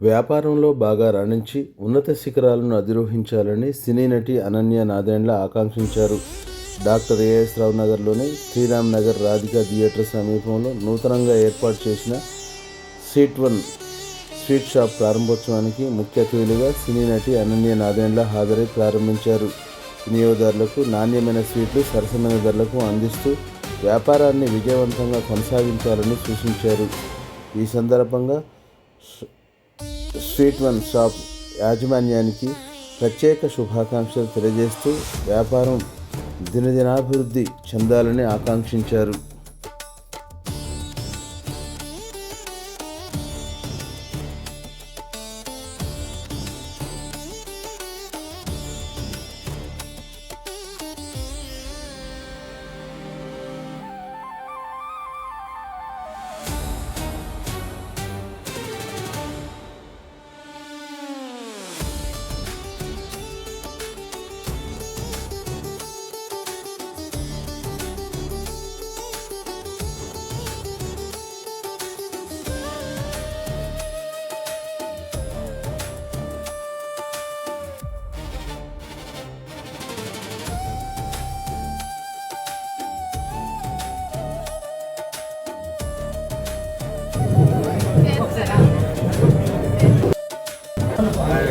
వ్యాపారంలో బాగా రాణించి ఉన్నత శిఖరాలను అధిరోహించాలని సినీ నటి అనన్య నాదెండ్ల ఆకాంక్షించారు. డాక్టర్ ఏఎస్ రావు నగర్లోని శ్రీరామ్ నగర్ రాధికా థియేటర్ సమీపంలో నూతనంగా ఏర్పాటు చేసిన సీట్1 స్వీట్ షాప్ ప్రారంభోత్సవానికి ముఖ్య అతిథులుగా సినీ నటి అనన్య నాదెండ్ల హాజరై ప్రారంభించారు. వినియోగదారులకు నాణ్యమైన స్వీట్లు సరసమైన ధరలకు అందిస్తూ వ్యాపారాన్ని విజయవంతంగా కొనసాగించాలని సూచించారు. ఈ సందర్భంగా స్వీట్1 షాప్ యాజమాన్యానికి ప్రత్యేక శుభాకాంక్షలు తెలియజేస్తూ వ్యాపారం దినదినాభివృద్ధి చెందాలని ఆకాంక్షించారు.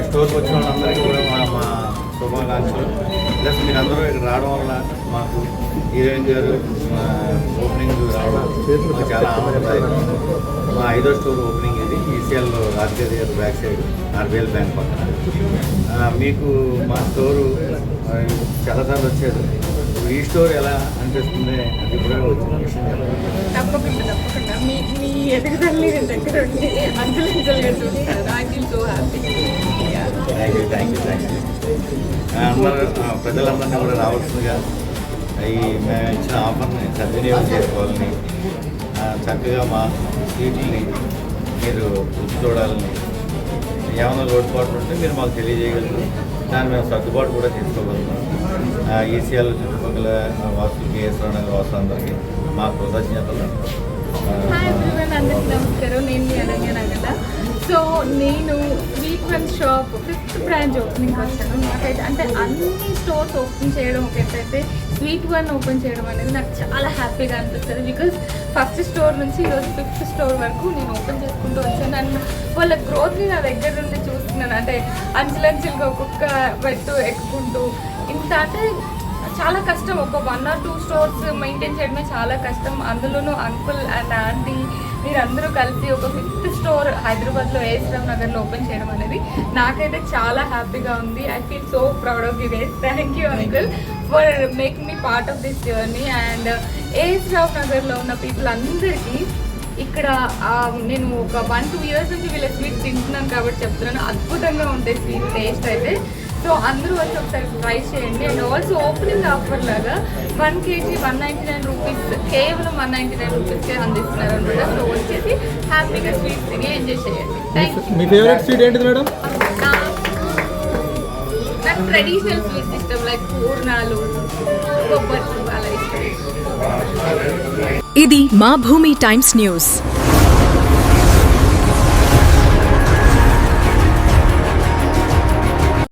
స్టోర్కి వచ్చిన వాళ్ళందరికీ కూడా మా శుభాకాంక్షలు. ప్లస్ మీరు అందరూ ఇక్కడ రావడం వల్ల మాకు హీరోయిన్ గారు ఓపెనింగ్ రావడం చాలా ఆనందదాయకం. మా 5వ స్టోర్ ఓపెనింగ్ ఇది ఈసీఎల్లో Radhika theatre back side RBL bank పక్కన. మీకు మా స్టోరు చాలాసార్లు వచ్చేది. ఈ స్టోర్ ఎలా అనిపిస్తుంది అది కూడా వచ్చిన విషయం తప్పకుండా మీ ఎదుగుదలని దగ్గర ఉండి అంతలించలుగా చూస్తారు. I feel so happy. Thank you. అందరూ ప్రజలందరినీ కూడా రావాల్సిందిగా మేము ఇచ్చిన ఆఫర్ని సద్వినియోగం చేసుకోవాలని, చక్కగా మా సీట్లని మీరు రుచి చూడాలని, ఏమైనా లోటుపాట్లు ఉంటే మీరు మాకు తెలియజేయగలరు. దాన్ని మేము సర్దుబాటు కూడా చేసుకోగలుగుతాం. ఈసీఎల్ చుట్టుపక్కల వాసులు కేఎస్ రావు నగర్ వాసులందరికీ మా కృతజ్ఞతలు. అందరికీ నమస్కారం. నేను మీ అనన్య నాగెండ్ల. సో నేను స్వీట్1 షాప్ 5th బ్రాంచ్ ఓపెనింగ్ వచ్చాను. నాకైతే అంటే అన్ని స్టోర్స్ ఓపెన్ చేయడం ఒక ఎత్తైతే స్వీట్1 ఓపెన్ చేయడం అనేది నాకు చాలా హ్యాపీగా అనిపిస్తుంది. బికాజ్ ఫస్ట్ స్టోర్ నుంచి ఈరోజు 5th స్టోర్ వరకు నేను ఓపెన్ చేసుకుంటూ వచ్చాను. అండ్ వాళ్ళ గ్రోత్ని నా దగ్గర నుండి చూస్తున్నాను. అంటే అంచెలంచెలుగా ఒక్కొక్క పెట్టు ఎక్కుంటూ ఇంత అంటే చాలా కష్టం. ఒక 1 or 2 స్టోర్స్ మెయింటైన్ చేయడమే చాలా కష్టం. అందులోనూ అంకుల్ అండ్ ఆంటీ మీరందరూ కలిసి ఒక 5th స్టోర్ హైదరాబాద్లో ఏఎస్ రావు నగర్లో ఓపెన్ చేయడం అనేది నాకైతే చాలా హ్యాపీగా ఉంది. I feel so proud of you guys. Thank you uncle for making me part of this journey. And AS Rao నగర్లో ఉన్న పీపుల్ అందరికీ ఇక్కడ నేను ఒక 1-2 years నుంచి వీళ్ళ స్వీట్ తింటున్నాను కాబట్టి చెప్తున్నాను. అద్భుతంగా ఉంటాయి స్వీట్ టేస్ట్ అయితే. సో అందరూ వచ్చి ఒకసారి ట్రై చేయండి. అండ్ ఆల్సో ఓపెనింగ్ ఆఫర్ లాగా 1 kg 199 రూపీస్, కేవలం 199 రూపీస్కే అందిస్తున్నారు అనమాట. సో వచ్చేసి హ్యాపీగా స్వీట్స్ తిని ఎంజాయ్ చేయండి. మీ ఫేవరెట్ స్వీట్ ఏంటిది మేడం? నాకు ట్రెడిషనల్ స్వీట్స్ ఇష్టం, లైక్ పూర్ణాలు, కొబ్బరి అలా ఇష్టం. ఇది మా భూమి టైమ్స్ న్యూస్.